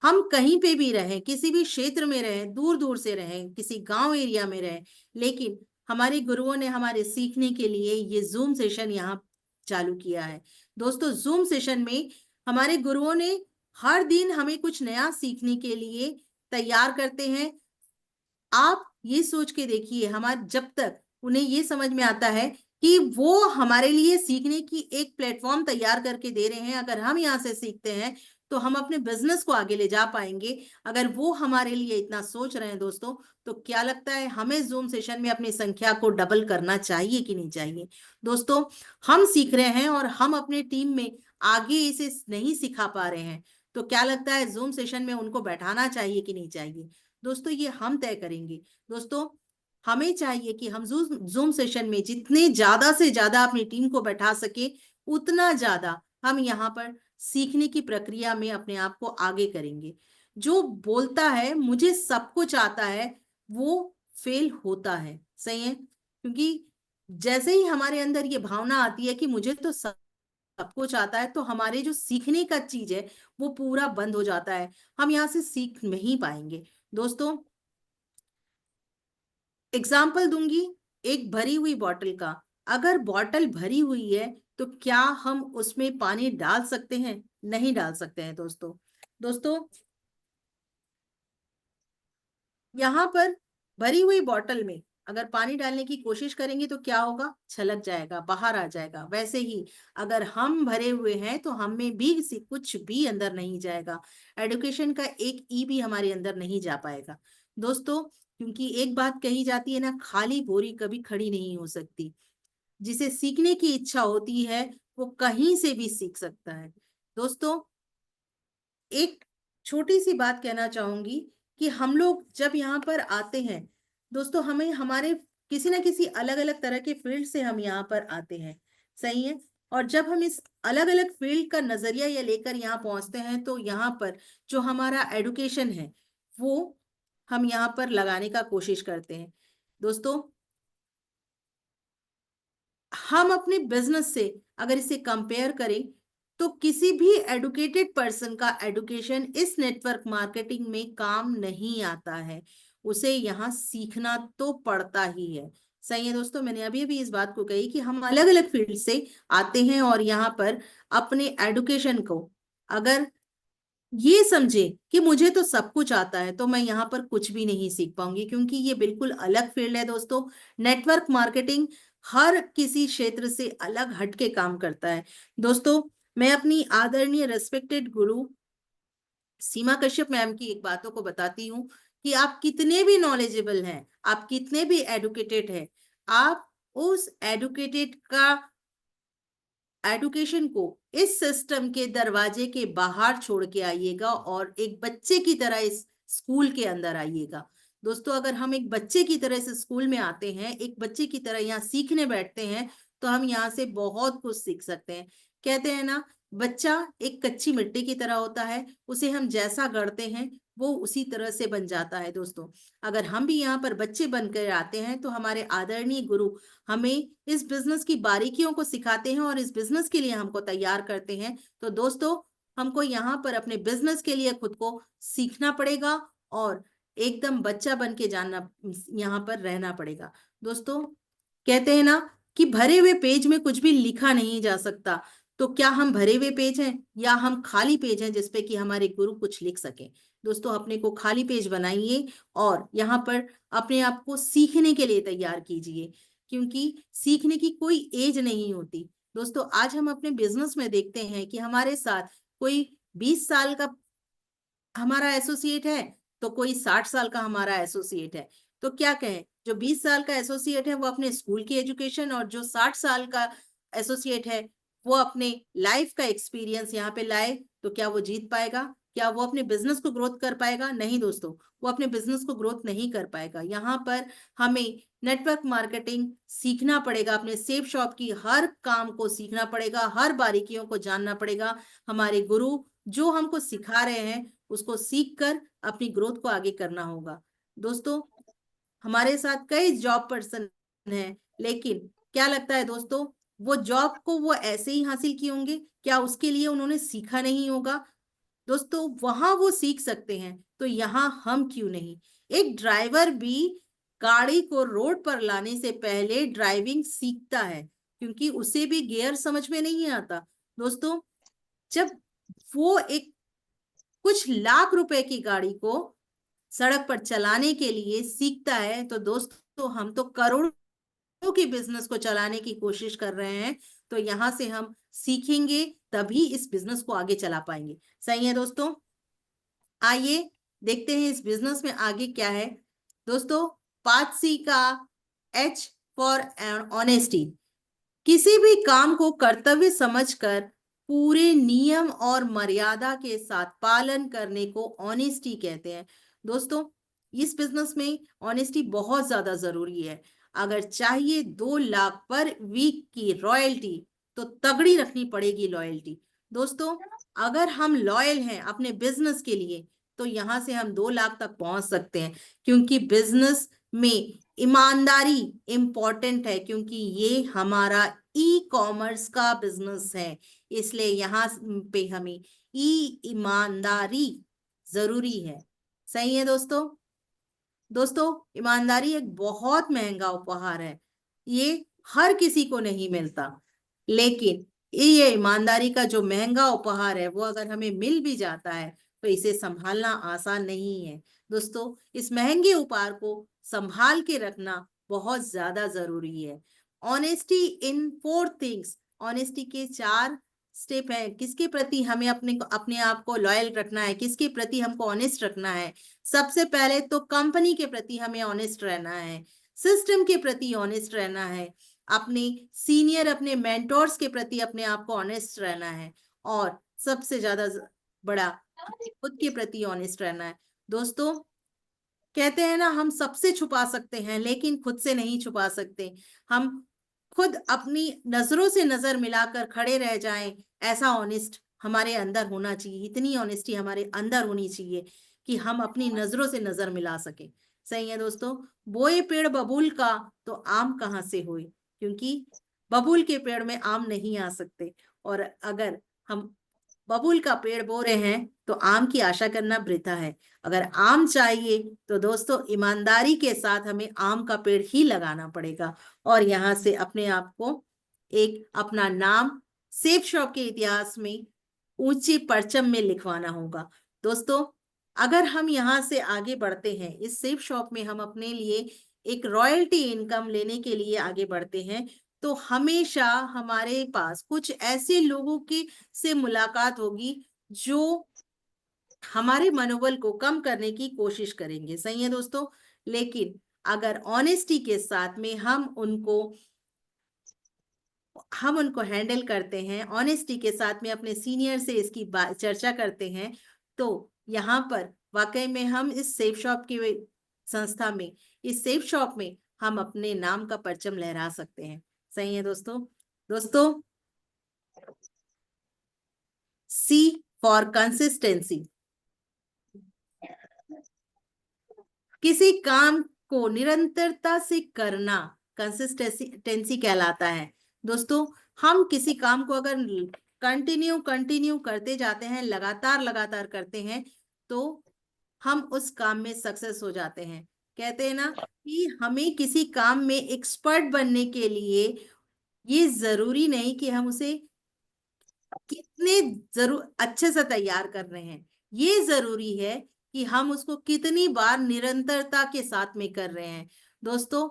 हम कहीं पे भी रहें, किसी भी क्षेत्र में रहें, दूर दूर से रहें, किसी गांव एरिया में रहें, लेकिन हमारे गुरुओं ने हमारे सीखने के लिए ये जूम सेशन यहाँ चालू किया है। दोस्तों, जूम सेशन में हमारे गुरुओं ने हर दिन हमें कुछ नया सीखने के लिए तैयार करते हैं। आप ये सोच के देखिए, हमारे जब तक उन्हें ये समझ में आता है कि वो हमारे लिए सीखने की एक प्लेटफॉर्म तैयार करके दे रहे हैं, अगर हम यहाँ से सीखते हैं तो हम अपने बिजनेस को आगे ले जा पाएंगे। अगर वो हमारे लिए इतना सोच रहे हैं दोस्तों, तो क्या लगता है हमें जूम सेशन में अपनी संख्या को डबल करना चाहिए कि नहीं चाहिए। दोस्तों, हम सीख रहे हैं और हम अपने टीम में आगे इसे नहीं सिखा पा रहे हैं, तो क्या लगता है जूम सेशन में उनको बैठाना चाहिए कि नहीं चाहिए। दोस्तों, ये हम तय करेंगे। दोस्तों, हमें चाहिए कि हम जूम सेशन में जितने ज्यादा से ज्यादा अपनी टीम को बैठा सके, उतना ज्यादा हम यहाँ पर सीखने की प्रक्रिया में अपने आप को आगे करेंगे। जो बोलता है मुझे सब कुछ आता है, वो फेल होता है। सही है। क्योंकि जैसे ही हमारे अंदर ये भावना आती है कि मुझे तो सब कुछ आता है, तो हमारे जो सीखने का चीज है वो पूरा बंद हो जाता है। हम यहाँ से सीख नहीं पाएंगे। दोस्तों, एग्जाम्पल दूंगी एक भरी हुई बॉटल का। अगर बॉटल भरी हुई है तो क्या हम उसमें पानी डाल सकते हैं? नहीं डाल सकते हैं दोस्तों। दोस्तों, यहाँ पर भरी हुई बॉटल में अगर पानी डालने की कोशिश करेंगे तो क्या होगा? छलक जाएगा, बाहर आ जाएगा। वैसे ही अगर हम भरे हुए हैं तो हम में भी कुछ भी अंदर नहीं जाएगा। एडुकेशन का एक ई भी हमारे अंदर नहीं जा पाएगा दोस्तों। क्योंकि एक बात कही जाती है ना, खाली बोरी कभी खड़ी नहीं हो सकती। जिसे सीखने की इच्छा होती है वो कहीं से भी सीख सकता है। दोस्तों, एक छोटी सी बात कहना चाहूंगी कि हम लोग जब यहाँ पर आते हैं दोस्तों, हमें हमारे किसी ना किसी अलग अलग तरह के फील्ड से हम यहाँ पर आते हैं। सही है। और जब हम इस अलग अलग फील्ड का नजरिया ये लेकर यहाँ पहुंचते हैं तो यहाँ पर जो हमारा एडुकेशन है वो हम यहाँ पर लगाने का कोशिश करते हैं। दोस्तों, हम अपने बिजनेस से अगर इसे कंपेयर करें तो किसी भी एडुकेटेड पर्सन का एडुकेशन इस नेटवर्क मार्केटिंग में काम नहीं आता है। उसे यहाँ सीखना तो पड़ता ही है। सही है दोस्तों। मैंने अभी अभी इस बात को कही कि हम अलग अलग फील्ड से आते हैं और यहाँ पर अपने एडुकेशन को अगर ये समझे कि मुझे तो सब कुछ आता है तो मैं यहाँ पर कुछ भी नहीं सीख पाऊंगी, क्योंकि ये बिल्कुल अलग फील्ड है दोस्तों। नेटवर्क मार्केटिंग हर किसी क्षेत्र से अलग हटके काम करता है। दोस्तों, मैं अपनी आदरणीय रेस्पेक्टेड गुरु सीमा कश्यप मैम की एक बातों को बताती हूँ कि आप कितने भी नॉलेजेबल हैं, आप कितने भी एडुकेटेड हैं, आप उस एडुकेटेड का एडुकेशन को इस सिस्टम के दरवाजे के बाहर छोड़ के आइएगा और एक बच्चे की तरह इस स्कूल के अंदर आइएगा। दोस्तों, अगर हम एक बच्चे की तरह इस स्कूल में आते हैं, एक बच्चे की तरह यहाँ सीखने बैठते हैं, तो हम यहाँ से बहुत कुछ सीख सकते हैं। कहते हैं ना, बच्चा एक कच्ची मिट्टी की तरह होता है, उसे हम जैसा गढ़ते हैं वो उसी तरह से बन जाता है। दोस्तों, अगर हम भी यहाँ पर बच्चे बनकर आते हैं तो हमारे आदरणीय गुरु हमें इस बिजनेस की बारीकियों को सिखाते हैं और इस बिजनेस के लिए हमको तैयार करते हैं। तो दोस्तों, हमको यहाँ पर अपने बिजनेस के लिए खुद को सीखना पड़ेगा और एकदम बच्चा बन के जानना, यहाँ पर रहना पड़ेगा। दोस्तों, कहते हैं ना कि भरे हुए पेज में कुछ भी लिखा नहीं जा सकता। तो क्या हम भरे हुए पेज हैं या हम खाली पेज हैं जिसपे कि हमारे गुरु कुछ लिख सके। दोस्तों, अपने को खाली पेज बनाइए और यहाँ पर अपने आप को सीखने के लिए तैयार कीजिए, क्योंकि सीखने की कोई एज नहीं होती। दोस्तों, आज हम अपने बिजनेस में देखते हैं कि हमारे साथ कोई 20 साल का हमारा एसोसिएट है तो कोई 60 साल का हमारा एसोसिएट है। तो क्या कहें, जो 20 साल का एसोसिएट है वो अपने स्कूल की एजुकेशन, और जो 60 साल का एसोसिएट है वो अपने लाइफ का एक्सपीरियंस यहाँ पे लाए, तो क्या वो जीत पाएगा? क्या वो अपने बिजनेस को ग्रोथ कर पाएगा? नहीं दोस्तों, वो अपने बिजनेस को ग्रोथ नहीं कर पाएगा। यहाँ पर हमें नेटवर्क मार्केटिंग सीखना पड़ेगा, अपने सेफ शॉप की हर काम को सीखना पड़ेगा, हर बारीकियों को जानना पड़ेगा। हमारे गुरु जो हमको सिखा रहे हैं उसको सीख कर अपनी ग्रोथ को आगे करना होगा। दोस्तों, हमारे साथ कई जॉब पर्सन हैं, लेकिन क्या लगता है दोस्तों, वो जॉब को वो ऐसे ही हासिल किए होंगे? क्या उसके लिए उन्होंने सीखा नहीं होगा? दोस्तों, वहां वो सीख सकते हैं, तो यहाँ हम क्यों नहीं? एक ड्राइवर भी गाड़ी को रोड पर लाने से पहले ड्राइविंग सीखता है, क्योंकि उसे भी गियर समझ में नहीं आता। दोस्तों, जब वो एक कुछ लाख रुपए की गाड़ी को सड़क पर चलाने के लिए सीखता है, तो दोस्तों हम तो करोड़ों की बिजनेस को चलाने की कोशिश कर रहे हैं, तो यहाँ से हम सीखेंगे तभी इस बिजनेस को आगे चला पाएंगे। सही है दोस्तों? आइए देखते हैं इस बिजनेस में आगे क्या है। दोस्तों, 5C का H फॉर ऑनेस्टी। किसी भी काम को कर्तव्य समझकर पूरे नियम और मर्यादा के साथ पालन करने को ऑनेस्टी कहते हैं। दोस्तों, इस बिजनेस में ऑनेस्टी बहुत ज्यादा जरूरी है। अगर चाहिए 2 लाख पर वीक की रॉयल्टी, तो तगड़ी रखनी पड़ेगी लॉयल्टी। दोस्तों, अगर हम लॉयल हैं अपने बिजनेस के लिए, तो यहां से हम 2 लाख तक पहुंच सकते हैं, क्योंकि बिजनेस में ईमानदारी इंपॉर्टेंट है, क्योंकि ये हमारा ई कॉमर्स का बिजनेस है। इसलिए यहाँ पे हमें ईमानदारी जरूरी है। सही है दोस्तों? दोस्तों, ईमानदारी एक बहुत महंगा उपहार है, ये हर किसी को नहीं मिलता, लेकिन ये ईमानदारी का जो महंगा उपहार है वो अगर हमें मिल भी जाता है, तो इसे संभालना आसान नहीं है। दोस्तों, इस महंगे उपहार को संभाल के रखना बहुत ज्यादा जरूरी है। Honesty in 4 things. ऑनेस्टी के 4 स्टेप है। किसके प्रति हमें अपने आप को लॉयल रखना है, किसके प्रति हमको ऑनेस्ट रखना है? सबसे पहले तो कंपनी के प्रति हमें ऑनेस्ट रहना है, सिस्टम के प्रति ऑनेस्ट रहना है, अपने सीनियर अपने मेंटोर्स के प्रति अपने आप को ऑनेस्ट रहना है, और सबसे ज्यादा बड़ा खुद के प्रति ऑनेस्ट रहना है। दोस्तों, कहते हैं ना, हम सबसे छुपा सकते हैं लेकिन खुद से नहीं छुपा सकते। हम खुद अपनी नजरों से नजर मिलाकर खड़े रह जाएं, ऐसा ऑनेस्ट हमारे अंदर होना चाहिए। इतनी ऑनेस्टी हमारे अंदर होनी चाहिए कि हम अपनी नजरों से नजर मिला सके। सही है दोस्तों? बोए पेड़ बबूल का, तो आम कहाँ से होए? क्योंकि बबूल के पेड़ में आम नहीं आ सकते, और अगर हम बबूल का पेड़ बो रहे हैं तो आम की आशा करना वृथा है। अगर आम चाहिए तो दोस्तों ईमानदारी के साथ हमें आम का पेड़ ही लगाना पड़ेगा, और यहाँ से अपने आप को एक अपना नाम सेफ शॉप के इतिहास में ऊंचे परचम में लिखवाना होगा। दोस्तों, अगर हम यहाँ से आगे बढ़ते हैं, इस सेफ शॉप में हम अपने लिए एक रॉयल्टी इनकम लेने के लिए आगे बढ़ते हैं, तो हमेशा हमारे पास कुछ ऐसे लोगों की से मुलाकात होगी जो हमारे मनोबल को कम करने की कोशिश करेंगे। सही है दोस्तों? लेकिन अगर ऑनेस्टी के साथ में हम उनको हैंडल करते हैं, ऑनेस्टी के साथ में अपने सीनियर से इसकी चर्चा करते हैं, तो यहाँ पर वाकई में हम इस सेफ शॉप की संस्था में, इस सेफ शॉप में हम अपने नाम का परचम लहरा सकते हैं। सही है दोस्तों? दोस्तों, सी फॉर कंसिस्टेंसी। किसी काम को निरंतरता से करना कंसिस्टेंसी कहलाता है। दोस्तों, हम किसी काम को अगर कंटिन्यू करते जाते हैं, लगातार लगातार करते हैं, तो हम उस काम में सक्सेस हो जाते हैं। कहते हैं ना कि हमें किसी काम में एक्सपर्ट बनने के लिए ये जरूरी नहीं कि हम उसे कितने अच्छे से तैयार कर रहे हैं, ये जरूरी है कि हम उसको कितनी बार निरंतरता के साथ में कर रहे हैं। दोस्तों,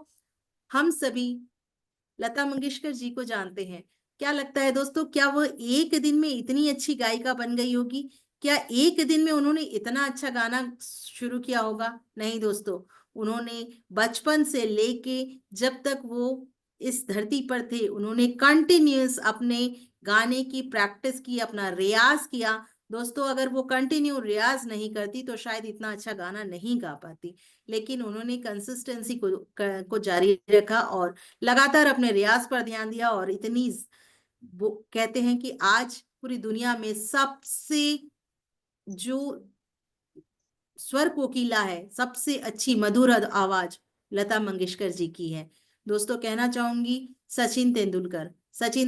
हम सभी लता मंगेशकर जी को जानते हैं। क्या लगता है दोस्तों, क्या वह एक दिन में इतनी अच्छी गायिका बन गई होगी? क्या एक दिन में उन्होंने इतना अच्छा गाना शुरू किया होगा? नहीं दोस्तों, उन्होंने बचपन से लेके जब तक वो इस धरती पर थे, उन्होंने कंटिन्यूअस अपने गाने की प्रैक्टिस की, अपना रियाज किया। दोस्तों, अगर वो कंटिन्यू रियाज नहीं करती तो शायद इतना अच्छा गाना नहीं गा पाती, लेकिन उन्होंने कंसिस्टेंसी को जारी रखा और लगातार अपने रियाज पर ध्यान दिया, और इतनी वो कहते हैं कि आज पूरी दुनिया में सबसे जो स्वर कोकिला है, सबसे अच्छी मधुर आवाज लता मंगेशकर जी की है। दोस्तों, कहना चाहूंगी सचिन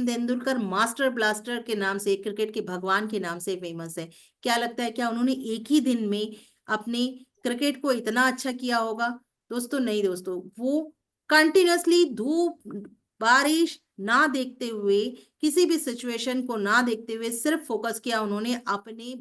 तेंदुलकर मास्टर ब्लास्टर के नाम से, क्रिकेट के भगवान के नाम से फेमस है। क्या लगता है, क्या उन्होंने एक ही दिन में अपने क्रिकेट को इतना अच्छा किया होगा? दोस्तों नहीं दोस्तों, वो कंटिन्यूअसली धूप बारिश ना देखते हुए, किसी भी सिचुएशन को ना देखते हुए सिर्फ फोकस किया उन्होंने अपने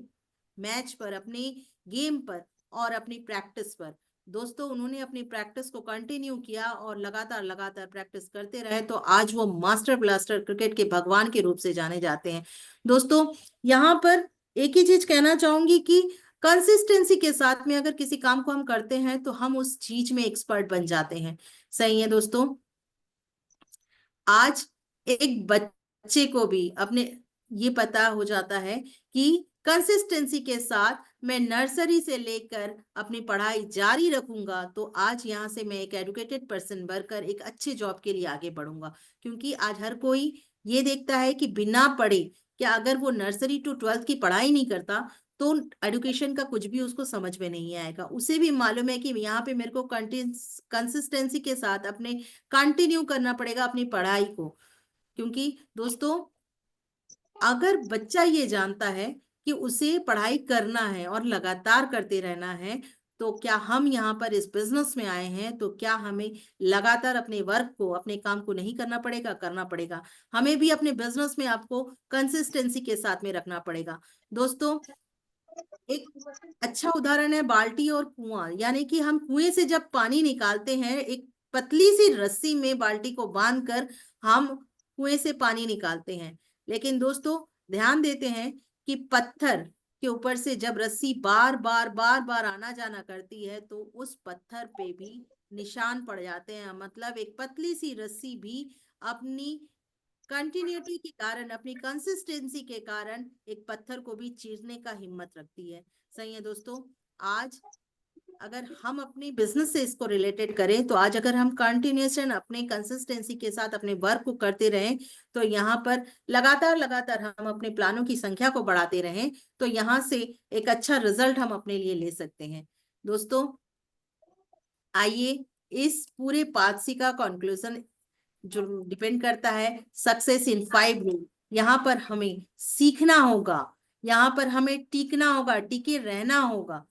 मैच पर, अपने गेम पर और अपनी प्रैक्टिस पर। दोस्तों, उन्होंने अपनी प्रैक्टिस को कंटिन्यू किया और लगातार लगातार प्रैक्टिस करते रहे, तो आज वो मास्टर ब्लास्टर, क्रिकेट के भगवान के रूप से जाने जाते हैं। दोस्तों, यहाँ पर एक ही चीज कहना चाहूंगी कि कंसिस्टेंसी के साथ में अगर किसी काम को हम करते हैं तो हम उस चीज में एक्सपर्ट बन जाते हैं। सही है दोस्तों। आज एक बच्चे को भी अपने ये पता हो जाता है कि कंसिस्टेंसी के साथ मैं नर्सरी से लेकर अपनी पढ़ाई जारी रखूंगा तो आज यहाँ से मैं एक एजुकेटेड पर्सन बनकर एक अच्छे जॉब के लिए आगे बढ़ूंगा। क्योंकि आज हर कोई ये देखता है कि बिना पढ़े, क्या अगर वो नर्सरी टू 12th की पढ़ाई नहीं करता तो एजुकेशन का कुछ भी उसको समझ में नहीं आएगा। उसे भी मालूम है कि यहाँ पे मेरे को कंसिस्टेंसी के साथ अपने कंटिन्यू करना पड़ेगा अपनी पढ़ाई को। क्योंकि दोस्तों, अगर बच्चा ये जानता है कि उसे पढ़ाई करना है और लगातार करते रहना है, तो क्या हम यहाँ पर इस बिजनेस में आए हैं तो क्या हमें लगातार अपने वर्क को, अपने काम को नहीं करना पड़ेगा? करना पड़ेगा। हमें भी अपने बिजनेस में आपको कंसिस्टेंसी के साथ में रखना पड़ेगा। दोस्तों, एक अच्छा उदाहरण है बाल्टी और कुआं। यानी कि हम कुएं से जब पानी निकालते हैं, एक पतली सी रस्सी में बाल्टी को बांधकर हम कुएं से पानी निकालते हैं। लेकिन दोस्तों, ध्यान देते हैं कि पत्थर के ऊपर से जब रस्सी बार बार आना जाना करती है तो उस पत्थर पे भी निशान पड़ जाते हैं। मतलब एक पतली सी रस्सी भी अपनी कंटिन्यूटी के कारण, अपनी कंसिस्टेंसी के कारण एक पत्थर को भी चीरने का हिम्मत रखती है। सही है दोस्तों। आज अगर हम अपने बिजनेस से इसको रिलेटेड करें तो आज अगर हम कंटिन्यूएशन अपने कंसिस्टेंसी के साथ अपने वर्क को करते रहें, तो यहाँ पर लगातार लगातार हम अपने प्लानों की संख्या को बढ़ाते रहें, तो यहाँ से एक अच्छा रिजल्ट हम अपने लिए ले सकते हैं। दोस्तों, आइए इस पूरे पादसी का कंक्लूजन जो डिपेंड करता है सक्सेस इन 5 रूल, यहाँ पर हमें सीखना होगा, यहाँ पर हमें टिकना होगा, टिके रहना होगा,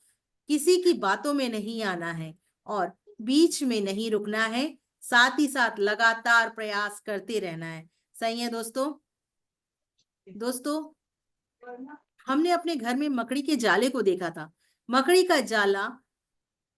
किसी की बातों में नहीं आना है और बीच में नहीं रुकना है, साथ ही साथ लगातार प्रयास करते रहना है। सही है दोस्तों। दोस्तों, हमने अपने घर में मकड़ी के जाले को देखा था। मकड़ी का जाला,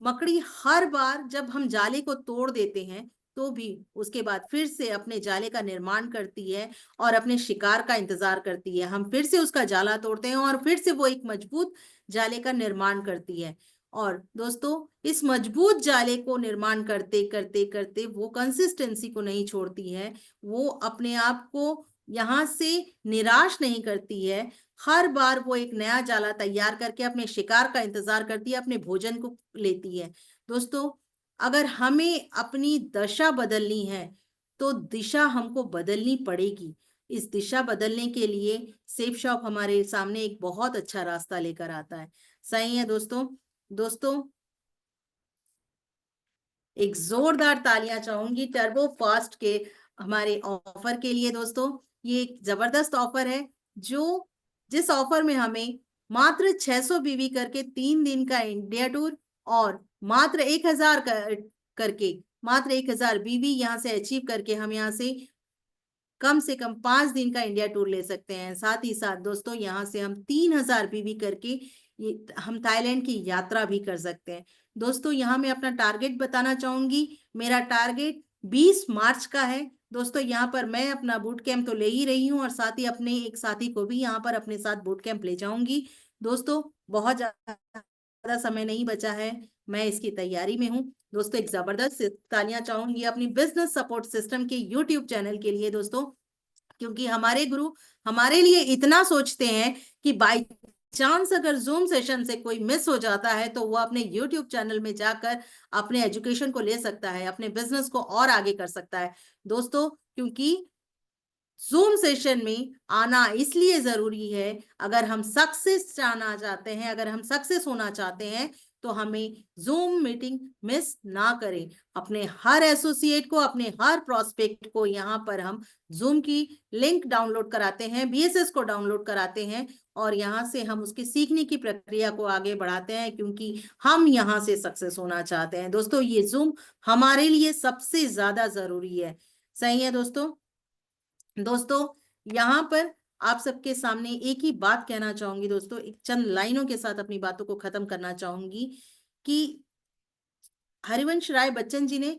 मकड़ी हर बार जब हम जाले को तोड़ देते हैं तो भी उसके बाद फिर से अपने जाले का निर्माण करती है और अपने शिकार का इंतजार करती है। हम फिर से उसका जाला तोड़ते हैं और फिर से वो एक मजबूत जाले का निर्माण करती है। और दोस्तों, इस मजबूत जाले को निर्माण करते करते करते वो कंसिस्टेंसी को नहीं छोड़ती है, वो अपने आप को यहाँ से निराश नहीं करती है। हर बार वो एक नया जाला तैयार करके अपने शिकार का इंतजार करती है, अपने भोजन को लेती है। दोस्तों, अगर हमें अपनी दशा बदलनी है तो दिशा हमको बदलनी पड़ेगी। इस दिशा बदलने के लिए सेफ शॉप हमारे सामने एक बहुत अच्छा रास्ता लेकर आता है। सही है दोस्तों। दोस्तों, एक जोरदार तालियां चाहूंगी टर्बो फास्ट के हमारे ऑफर के लिए। दोस्तों, ये एक जबरदस्त ऑफर है, जो जिस ऑफर में हमें मात्र 600 बीवी करके 3 दिन का इंडिया टूर और मात्र 1000 करके मात्र 1000 बीवी यहाँ से अचीव करके हम यहाँ से कम 5 दिन का इंडिया टूर ले सकते हैं। साथ ही साथ दोस्तों, यहाँ से हम 3000 बीवी करके ये हम थाईलैंड की यात्रा भी कर सकते हैं। दोस्तों, यहाँ मैं अपना टारगेट बताना चाहूंगी। मेरा टारगेट 20 मार्च का है। दोस्तों, यहाँ पर मैं अपना बूट कैंप तो ले ही रही हूँ और साथ ही अपने एक साथी को भी यहाँ पर अपने साथ बूट कैंप ले जाऊंगी। दोस्तों, बहुत ज्यादा ज्यादा समय नहीं बचा है, मैं इसकी तैयारी में हूँ। दोस्तों एक जबरदस्त तालियां चाहूंगी अपनी बिजनेस सपोर्ट सिस्टम के यूट्यूब चैनल के लिए दोस्तों, क्योंकि हमारे गुरु हमारे लिए इतना सोचते हैं कि बाई चांस अगर जूम सेशन से कोई मिस हो जाता है तो वो अपने यूट्यूब चैनल में जाकर अपने एजुकेशन को ले सकता है, अपने बिजनेस को और आगे कर सकता है दोस्तों। क्योंकि जूम सेशन में आना इसलिए जरूरी है, अगर हम सक्सेस जाना चाहते हैं, अगर हम सक्सेस होना चाहते हैं तो हमें जूम मीटिंग मिस ना करें। अपने हर एसोसिएट को, अपने हर प्रोस्पेक्ट को यहाँ पर हम जूम की लिंक डाउनलोड कराते हैं, बीएसएस को डाउनलोड कराते हैं और यहाँ से हम उसकी सीखने की प्रक्रिया को आगे बढ़ाते हैं, क्योंकि हम यहाँ से सक्सेस होना चाहते हैं। दोस्तों ये जूम हमारे लिए सबसे ज्यादा जरूरी है। सही है दोस्तों। दोस्तों यहाँ पर आप सबके सामने एक ही बात कहना चाहूंगी दोस्तों, एक चंद लाइनों के साथ अपनी बातों को खत्म करना चाहूंगी कि हरिवंश राय बच्चन जी ने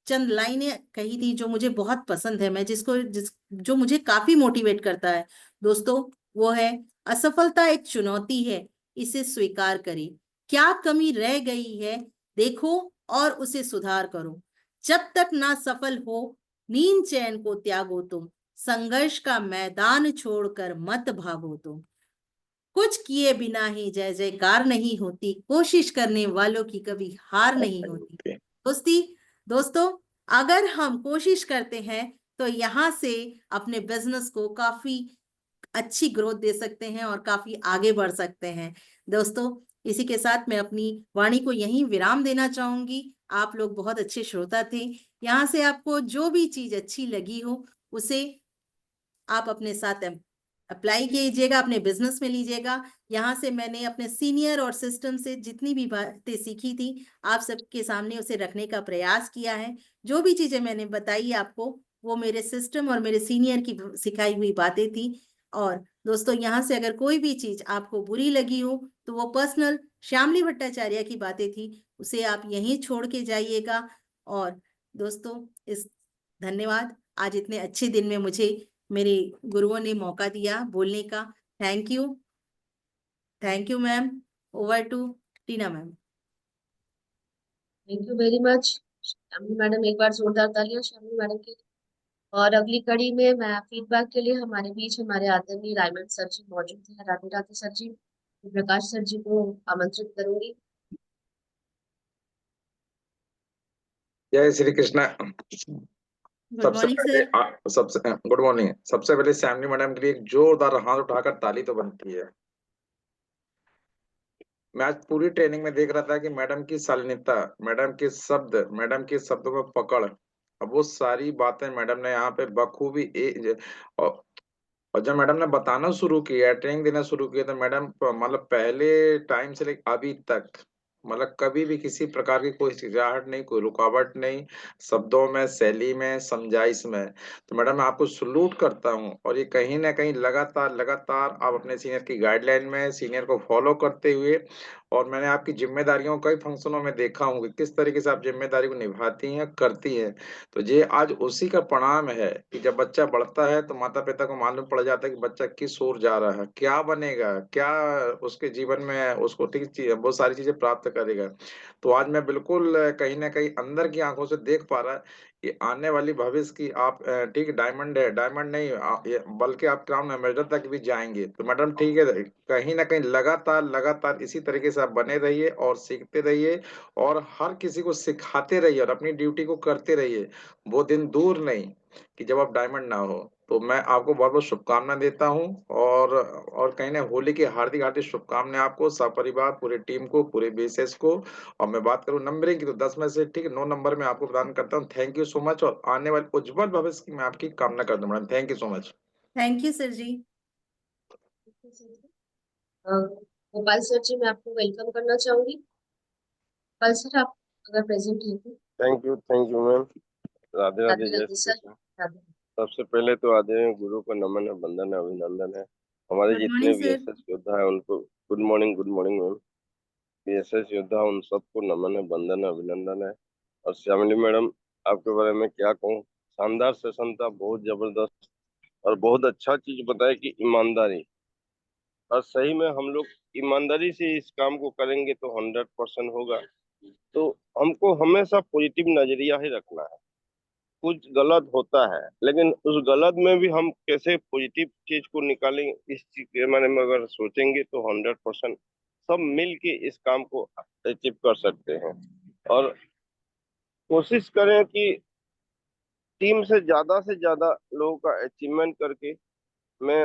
चंद लाइनें कही थी जो मुझे बहुत पसंद है, मैं जो मुझे काफी मोटिवेट करता है दोस्तों। वो है, असफलता एक चुनौती है, इसे स्वीकार करें। क्या कमी रह गई है देखो और उसे सुधार करो। जब तक ना सफल हो नींद चैन को त्यागो तुम, संघर्ष का मैदान छोड़कर मत भागो तुम। कुछ किए बिना ही जय जयकार नहीं होती, कोशिश करने वालों की कभी हार नहीं होती। दोस्ती दोस्तों अगर हम कोशिश करते हैं तो यहाँ से अपने बिजनेस को काफी अच्छी ग्रोथ दे सकते हैं और काफी आगे बढ़ सकते हैं। दोस्तों इसी के साथ मैं अपनी वाणी को यहीं विराम देना चाहूंगी। आप लोग बहुत अच्छे श्रोता थे। यहाँ से आपको जो भी चीज अच्छी लगी हो उसे आप अपने साथ अप्लाई कीजिएगा, अपने बिजनेस में लीजिएगा। यहाँ से मैंने अपने सीनियर और सिस्टम से जितनी भी बातें सीखी थी आप सबके सामने उसे रखने का प्रयास किया है। जो भी चीजें मैंने बताई आपको वो मेरे सिस्टम और मेरे सीनियर की सिखाई हुई बातें थी। और दोस्तों यहाँ से अगर कोई भी चीज आपको बुरी लगी हो तो वो पर्सनल श्यामली भट्टाचार्य की बातें थी, उसे आप यहीं छोड़ के जाइएगा। और दोस्तों इस धन्यवाद, आज इतने अच्छे दिन में मुझे मेरे गुरुओं ने मौका दिया बोलने का। Thank you ma'am. Over to Tina ma'am. Thank you very much Shamli madam, एक बार जोरदार तालियां शामली मैडम के लिए। और अगली कड़ी में मैं फीडबैक के लिए हमारे बीच हमारे आदरणीय रायमंड सर जी मौजूद हैं, राधे राधे सर जी, प्रकाश सर जी को आमंत्रित करूंगी। जय श्री कृष्णा। गुड सबसे मॉर्निंग पहले सर। सबसे गुड मॉर्निंग। सबसे पहले श्यामली मैडम के लिए एक जोरदार हाथ उठाकर ताली तो बनती है। मैं आज पूरी ट्रेनिंग में देख रहा था कि मैडम की शालीनता, मैडम के शब्दों में पकड़, अब वो सारी बातें मैडम ने यहाँ पे बखूबी और और जब मैडम ने बताना शुरू किया, ट्रेनिंग देना शुरू किया, तो मैडम मतलब पहले टाइम से लेकर अभी तक मतलब कभी भी किसी प्रकार की कोई हिचकिचाहट नहीं, कोई रुकावट नहीं, शब्दों में, शैली में, समझाइश में। तो मैडम मैं आपको सलूट करता हूँ। और ये कहीं ना कहीं लगातार लगातार आप अपने सीनियर की गाइडलाइन में, सीनियर को फॉलो करते हुए, और मैंने आपकी जिम्मेदारियों कई फंक्शनों में देखा हूँ कि किस तरीके से आप जिम्मेदारी को निभाती हैं, करती हैं। तो ये आज उसी का परिणाम है कि जब बच्चा बढ़ता है तो माता पिता को मालूम पड़ जाता है कि बच्चा किस ओर जा रहा है, क्या बनेगा, क्या उसके जीवन में उसको ठीक चीज बहुत सारी चीजें प्राप्त करेगा। तो आज मैं बिल्कुल कहीं ना कहीं अंदर की आंखों से देख पा रहा है कि आने वाली भविष्य की आप ठीक डायमंड है, डायमंड नहीं बल्कि आप क्राउन एम्बेसडर तक भी जाएंगे। तो मैडम ठीक है, कहीं ना कहीं लगातार लगातार इसी तरीके से आप बने रहिए और सीखते रहिए और हर किसी को सिखाते रहिए और अपनी ड्यूटी को करते रहिए। वो दिन दूर नहीं कि जब आप डायमंड ना हो। तो मैं आपको बहुत बहुत शुभकामना देता हूँ। और कहीं ना होली की हार्दिक हार्दिक शुभकामनाएं आपको, सपरिवार, पूरे टीम को, पूरे बेसेस को। और मैं बात करूँ नंबरिंग की तो 10 में से ठीक 9 नंबर में आपको प्रदान करता हूँ। थैंक यू सो मच और आने वाले उज्जवल भविष्य की मैं आपकी कामना करता हूँ madam. Thank you so much. Thank you sir ji. Gopal sir ji मैं आपको वेलकम करना चाहूंगी। गोपाल सर आप अगर प्रेजेंट हैं तो। Thank you ma'am. Radhe Radhe, Radhe जय राधे श्री सर। कृष्ण। राधे। सबसे पहले तो आदरणीय गुरु को नमन है, वंदन है, अभिनंदन है। हमारे गुड जितने मॉर्निंग भी सर। एसएस योद्धा है उनको गुड मॉर्निंग मैम। बीएसएस योद्धा उन सबको नमन है, वंदन है, अभिनंदन है। और श्यामली मैडम, आपके बारे में क्या कहूँ, शानदार सेशन था, बहुत जबरदस्त और बहुत अच्छा चीज बताया कि ईमानदारी और सही में हम लोग ईमानदारी से इस काम को करेंगे तो 100% होगा। तो हमको हमेशा पॉजिटिव नजरिया ही रखना है। कुछ गलत होता है लेकिन उस गलत में भी हम कैसे पॉजिटिव चीज को निकालेंगे, इस चीज के बारे में अगर सोचेंगे तो 100% सब मिल के इस काम को अचीव कर सकते हैं। और कोशिश करें कि टीम से ज्यादा लोगों का अचीवमेंट करके मैं